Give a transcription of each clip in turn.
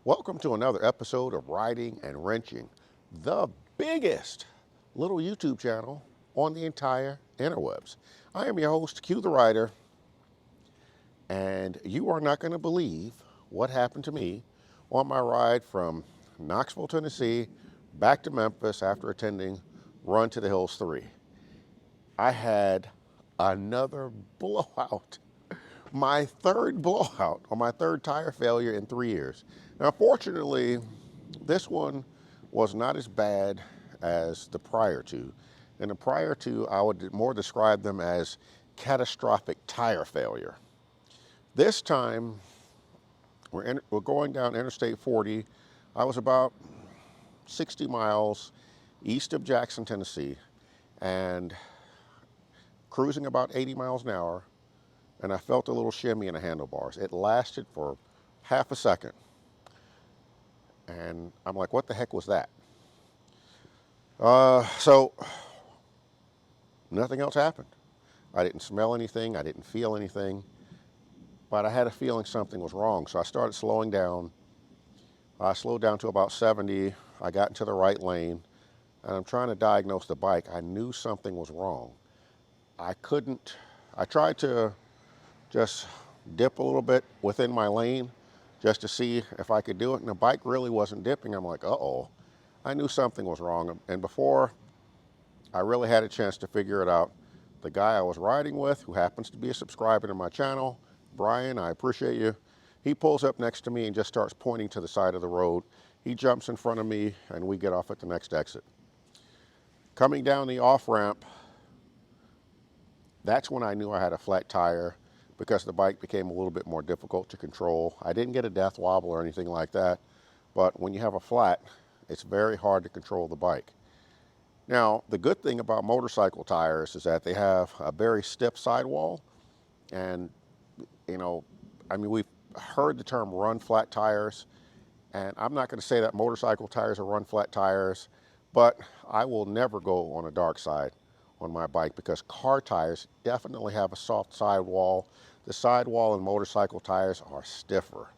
Welcome to another episode of Riding and Wrenching, the biggest little YouTube channel on the entire interwebs. I am your host, Q the Rider, and you are not going to believe what happened to me on my ride from Knoxville, Tennessee, back to Memphis after attending Run to the Hills 3. I had another blowout. My third blowout, or my third tire failure in 3 years. Now, fortunately, this one was not as bad as the prior two. And the prior two, I would more describe them as catastrophic tire failure. This time, we're going down Interstate 40. I was about 60 miles east of Jackson, Tennessee, and cruising about 80 miles an hour, and I felt a little shimmy in the handlebars. It lasted for half a second. And I'm like, what the heck was that? So nothing else happened. I didn't smell anything. I didn't feel anything. But I had a feeling something was wrong. So I started slowing down. I slowed down to about 70. I got into the right lane. And I'm trying to diagnose the bike. I knew something was wrong. I tried to just dip a little bit within my lane just to see if I could do it. And the bike really wasn't dipping. I'm like, uh-oh. I knew something was wrong. And before I really had a chance to figure it out, the guy I was riding with, who happens to be a subscriber to my channel, Brian, I appreciate you. He pulls up next to me and just starts pointing to the side of the road. He jumps in front of me and we get off at the next exit. Coming down the off-ramp, that's when I knew I had a flat tire, because the bike became a little bit more difficult to control. I didn't get a death wobble or anything like that, but when you have a flat, it's very hard to control the bike. Now, the good thing about motorcycle tires is that they have a very stiff sidewall, and we've heard the term run flat tires, and I'm not going to say that motorcycle tires are run flat tires, but I will never go on a dark side on my bike, because car tires definitely have a soft sidewall. The sidewall in motorcycle tires are stiffer.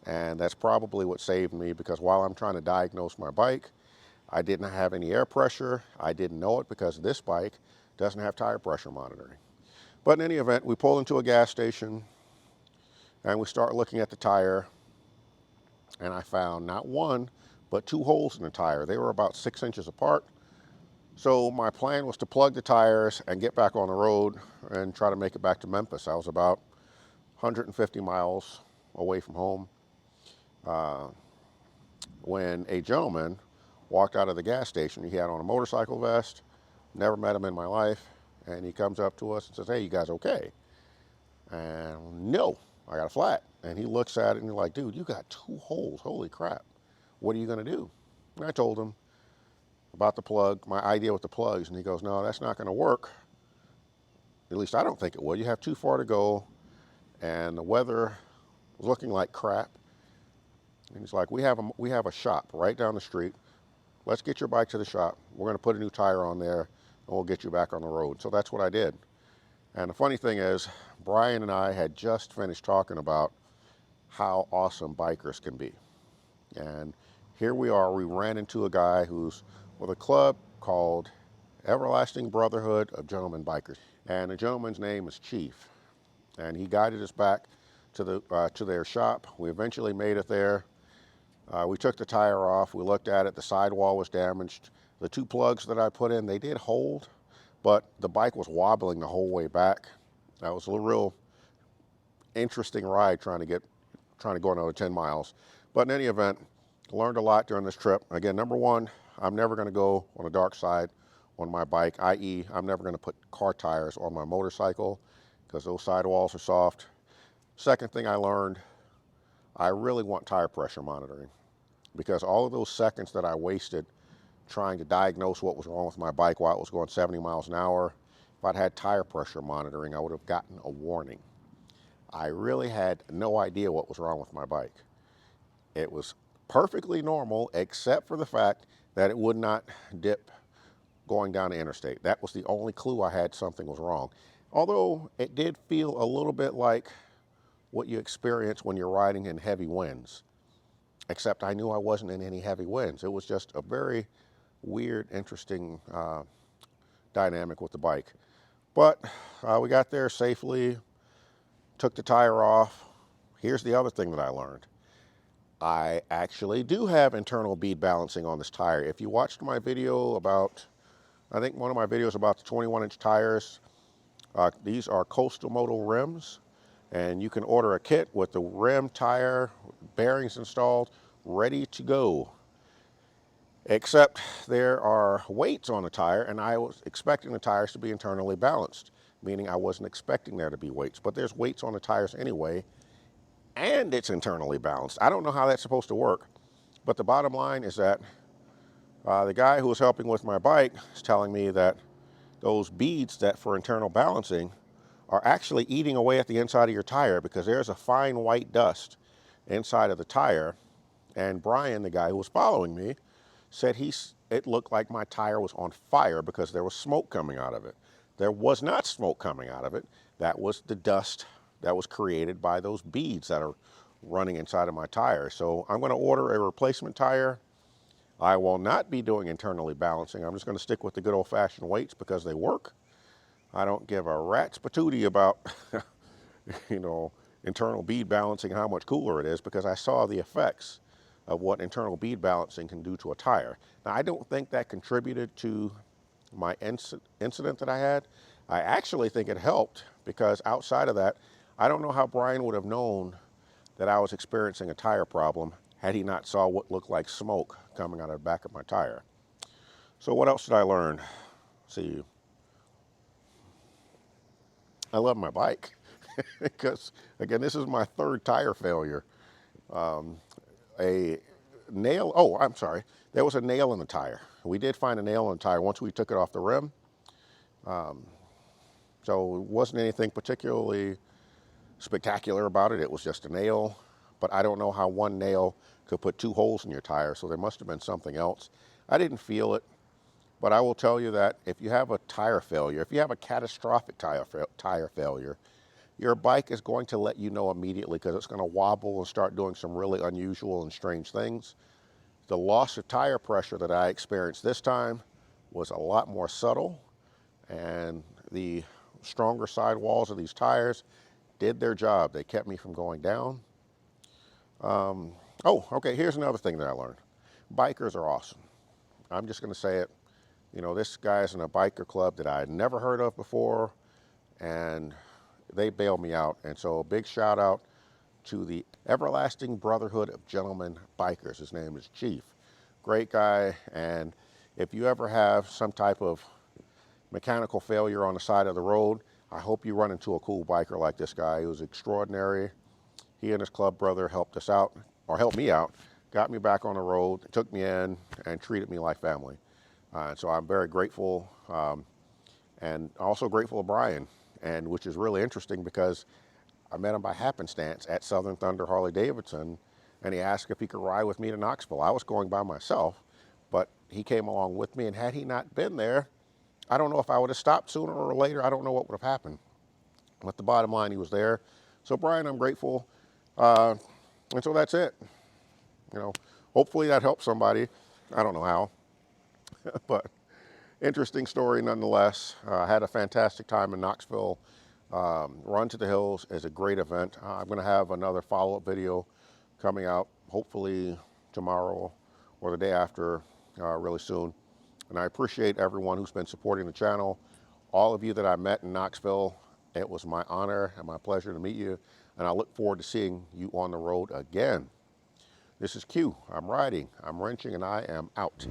And that's probably what saved me, because while I'm trying to diagnose my bike, I didn't have any air pressure. I didn't know it because this bike doesn't have tire pressure monitoring. But in any event, we pull into a gas station and we start looking at the tire, and I found not one, but two holes in the tire. They were about 6 inches apart. So my plan was to plug the tires and get back on the road and try to make it back to Memphis. I was about 150 miles away from home when a gentleman walked out of the gas station. He had on a motorcycle vest, never met him in my life, and he comes up to us and says, "Hey, you guys okay?" And no, I got a flat. And he looks at it and he's like, "Dude, you got two holes, holy crap. What are you gonna do?" And I told him about the plug, my idea with the plugs, and he goes, "No, that's not going to work. At least I don't think it will. You have too far to go, and the weather was looking like crap." And he's like, we have a shop right down the street. Let's get your bike to the shop. We're going to put a new tire on there, and we'll get you back on the road." So that's what I did. And the funny thing is, Brian and I had just finished talking about how awesome bikers can be. And here we are. We ran into a guy who's with a club called Everlasting Brotherhood of Gentlemen Bikers. And the gentleman's name is Chief. And he guided us back to their shop. We eventually made it there. We took the tire off. We looked at it. The sidewall was damaged. The two plugs that I put in, they did hold, but the bike was wobbling the whole way back. That was a real interesting ride trying to go another 10 miles. But in any event, learned a lot during this trip. Again, number one, I'm never going to go on a dark side on my bike, i.e. I'm never going to put car tires on my motorcycle because those sidewalls are soft. Second thing I learned, I really want tire pressure monitoring, because all of those seconds that I wasted trying to diagnose what was wrong with my bike while it was going 70 miles an hour, if I'd had tire pressure monitoring, I would have gotten a warning. I really had no idea what was wrong with my bike. It was perfectly normal, except for the fact that it would not dip going down the interstate. That was the only clue I had something was wrong. Although it did feel a little bit like what you experience when you're riding in heavy winds. except I knew I wasn't in any heavy winds. It was just a very weird, interesting dynamic with the bike. But we got there safely, took the tire off. Here's the other thing that I learned. I actually do have internal bead balancing on this tire. If you watched my video about, I think one of my videos about the 21-inch tires, these are Coastal Moto rims, and you can order a kit with the rim, tire, bearings installed, ready to go. Except there are weights on the tire, and I was expecting the tires to be internally balanced, meaning I wasn't expecting there to be weights, but there's weights on the tires anyway, and it's internally balanced. I don't know how that's supposed to work, but the bottom line is that the guy who was helping with my bike is telling me that those beads that for internal balancing are actually eating away at the inside of your tire, because there's a fine white dust inside of the tire. And Brian, the guy who was following me, said it looked like my tire was on fire because there was smoke coming out of it. There was not smoke coming out of it. That was the dust that was created by those beads that are running inside of my tire. So I'm going to order a replacement tire. I will not be doing internally balancing. I'm just going to stick with the good old-fashioned weights because they work. I don't give a rat's patootie about internal bead balancing and how much cooler it is, because I saw the effects of what internal bead balancing can do to a tire. Now, I don't think that contributed to my incident that I had. I actually think it helped, because outside of that, I don't know how Brian would have known that I was experiencing a tire problem had he not saw what looked like smoke coming out of the back of my tire. So what else did I learn? Let's see. I love my bike because, again, this is my third tire failure. A nail, oh, I'm sorry, there was a nail in the tire. We did find a nail in the tire once we took it off the rim. So it wasn't anything particularly spectacular about it. It was just a nail, but I don't know how one nail could put two holes in your tire, so there must have been something else. I didn't feel it, but I will tell you that if you have a tire failure, if you have a catastrophic tire failure, your bike is going to let you know immediately, because it's going to wobble and start doing some really unusual and strange things. The loss of tire pressure that I experienced this time was a lot more subtle, and the stronger sidewalls of these tires did their job. They kept me from going down. Oh, okay, here's another thing that I learned. Bikers are awesome. I'm just going to say it. This guy's in a biker club that I had never heard of before, and they bailed me out. And so a big shout out to the Everlasting Brotherhood of Gentlemen Bikers. His name is Chief. Great guy. And if you ever have some type of mechanical failure on the side of the road, I hope you run into a cool biker like this guy. He was extraordinary. He and his club brother helped us out, or helped me out, got me back on the road, took me in, and treated me like family. So I'm very grateful, and also grateful to Brian, and which is really interesting because I met him by happenstance at Southern Thunder Harley Davidson, and he asked if he could ride with me to Knoxville. I was going by myself, but he came along with me, and had he not been there, I don't know if I would have stopped sooner or later. I don't know what would have happened. But the bottom line, he was there. So Brian, I'm grateful. And so that's it. Hopefully that helps somebody. I don't know how, but interesting story nonetheless. I had a fantastic time in Knoxville. Run to the Hills is a great event. I'm going to have another follow-up video coming out hopefully tomorrow or the day after, really soon. And I appreciate everyone who's been supporting the channel. All of you that I met in Knoxville, it was my honor and my pleasure to meet you. And I look forward to seeing you on the road again. This is Q. I'm riding, I'm wrenching, and I am out.